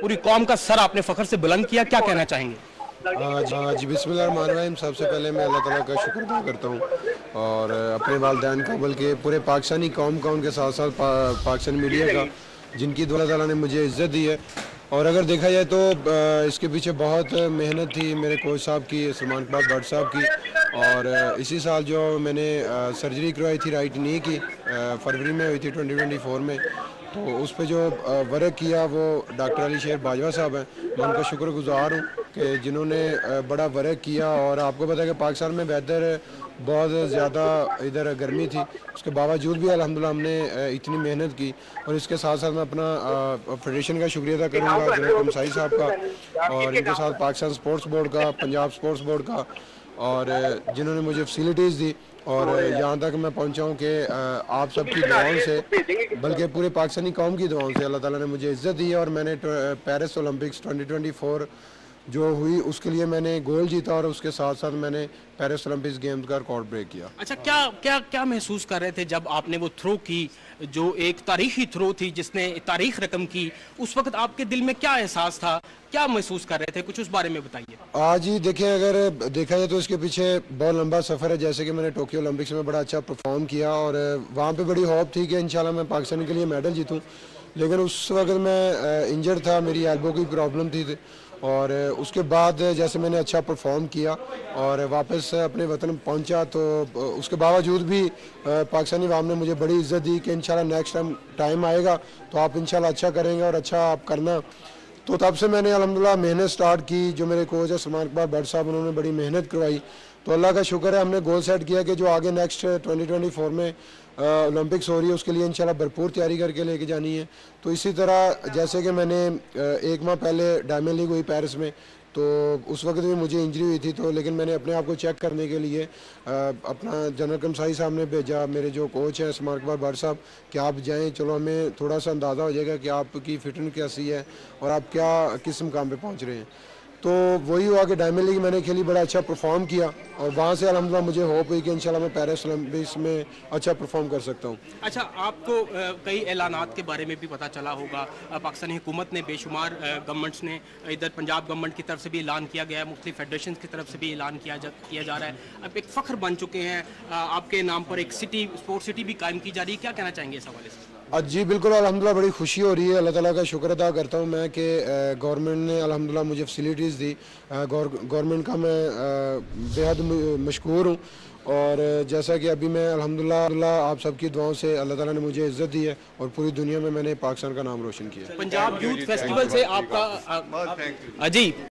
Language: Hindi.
पूरी कौम का सर आपने फ़ख्र से बुलंद किया, क्या कहना चाहेंगे? जी बिस्मिल्लाहिर्रहमानिर्रहीम। सबसे पहले मैं अल्लाह ताला का शुक्र अदा करता हूँ और अपने वालिदैन का, बल्कि पूरे पाकिस्तानी कौम का, उनके साथ साथ पाकिस्तानी मीडिया का, जिनकी अल्लाह ताला ने मुझे इज़्ज़त दी है। और अगर देखा जाए तो इसके पीछे बहुत मेहनत थी मेरे कोच साहब की, सलमान इकबाल भट्ट साहब की। और इसी साल जो मैंने सर्जरी करवाई थी राइट नी की, फरवरी में हुई थी 2024 में, तो उस पर जो वर्क किया वो डॉक्टर अली शेर बाजवा साहब हैं। मैं उनका शुक्रगुजार हूँ कि जिन्होंने बड़ा वर्क किया। और आपको पता है कि पाकिस्तान में वेदर बहुत ज़्यादा इधर गर्मी थी, उसके बावजूद भी अल्हम्दुलिल्लाह हमने इतनी मेहनत की। और इसके साथ साथ मैं अपना फेडरेशन का शुक्रिया अदा करूँगा, जनरल कमसाई साहब का, और इनके साथ पाकिस्तान स्पोर्ट्स बोर्ड का, पंजाब स्पोर्ट्स बोर्ड का, और जिन्होंने मुझे फैसिलिटीज़ दी। और यहाँ तक मैं पहुँचा हूँ कि आप सबकी दुआओं से, बल्कि पूरे पाकिस्तानी कौम की दुआओं से अल्लाह ताला ने मुझे इज़्ज़त दी है। और मैंने पेरिस ओलंपिक्स 2024 जो हुई उसके लिए मैंने गोल्ड जीता, और उसके साथ साथ मैंने पेरिस ओलंपिक्स गेम्स का रिकॉर्ड ब्रेक किया। अच्छा, क्या क्या क्या महसूस कर रहे थे जब आपने वो थ्रो की, जो एक तारीखी थ्रो थी जिसने तारीख रकम की? उस वक्त आपके दिल में क्या एहसास था, क्या महसूस कर रहे थे, कुछ उस बारे में बताइए। आज ही देखें, अगर देखा जाए तो इसके पीछे बहुत लंबा सफ़र है। जैसे कि मैंने टोक्यो ओलंपिक्स में बड़ा अच्छा परफॉर्म किया और वहाँ पे बड़ी होप थी कि इंशाल्लाह मैं पाकिस्तान के लिए मेडल जीतूँ, लेकिन उस वक्त मैं इंजर्ड था, मेरी एल्बो की प्रॉब्लम थी। और उसके बाद जैसे मैंने अच्छा परफॉर्म किया और वापस अपने वतन पहुंचा, तो उसके बावजूद भी पाकिस्तानी अवाम ने मुझे बड़ी इज़्ज़त दी कि इंशाल्लाह नेक्स्ट टाइम आएगा तो आप इंशाल्लाह अच्छा करेंगे और अच्छा आप करना। तो तब से मैंने अल्हम्दुलिल्लाह मेहनत स्टार्ट की। जो मेरे कोच है सलमान इकबाल भट्ट साहब, उन्होंने बड़ी मेहनत करवाई। तो अल्लाह का शुक्र है, हमने गोल सेट किया कि जो आगे नेक्स्ट 2024 में ओलंपिक्स हो रही है उसके लिए इंशाल्लाह भरपूर तैयारी करके लेके जानी है। तो इसी तरह जैसे कि मैंने एक माह पहले डायमंड लीग हुई पेरिस में, तो उस वक्त भी मुझे इंजरी हुई थी, तो लेकिन मैंने अपने आप को चेक करने के लिए अपना जनरल कमसाई साहब ने भेजा, मेरे जो कोच हैं सलमान इकबाल भट्ट साहब, कि आप जाएं, चलो हमें थोड़ा सा अंदाज़ा हो जाएगा कि आपकी फिटनेस कैसी है और आप क्या किस मुकाम पे पहुंच रहे हैं। तो वही हुआ कि डायमंड लीग मैंने खेली, बड़ा अच्छा परफॉर्म किया, और वहाँ से अल्हम्दुलिल्लाह मुझे होप हुई कि इंशाल्लाह मैं पेरिस ओलंपिक्स में अच्छा परफॉर्म कर सकता हूँ। अच्छा, आपको कई ऐलानात के बारे में भी पता चला होगा। पाकिस्तानी हुकूमत ने बेशुमार, गवर्नमेंट्स ने, इधर पंजाब गवर्नमेंट की तरफ से भी ऐलान किया गया है, मुख्तलिफ फेडरेशन की तरफ से भी ऐलान किया जा रहा है। अब एक फ़ख्र बन चुके हैं, आपके नाम पर एक सिटी, स्पोर्ट्स सिटी भी कायम की जा रही है, क्या कहना चाहेंगे इस हवाले से? जी बिल्कुल, अल्हम्दुलिल्लाह बड़ी खुशी हो रही है। अल्लाह ताला का शुक्र अदा करता हूँ मैं कि गवर्नमेंट ने अल्हम्दुलिल्लाह मुझे फैसिलिटीज़ दी। गवर्नमेंट का मैं बेहद मशकूर हूँ। और जैसा कि अभी मैं अल्हम्दुलिल्लाह आप सबकी दुआओं से अल्लाह ताला ने मुझे इज़्ज़त दी है और पूरी दुनिया में मैंने पाकिस्तान का नाम रोशन किया। पंजाब यूथ फेस्टिवल से आपका जी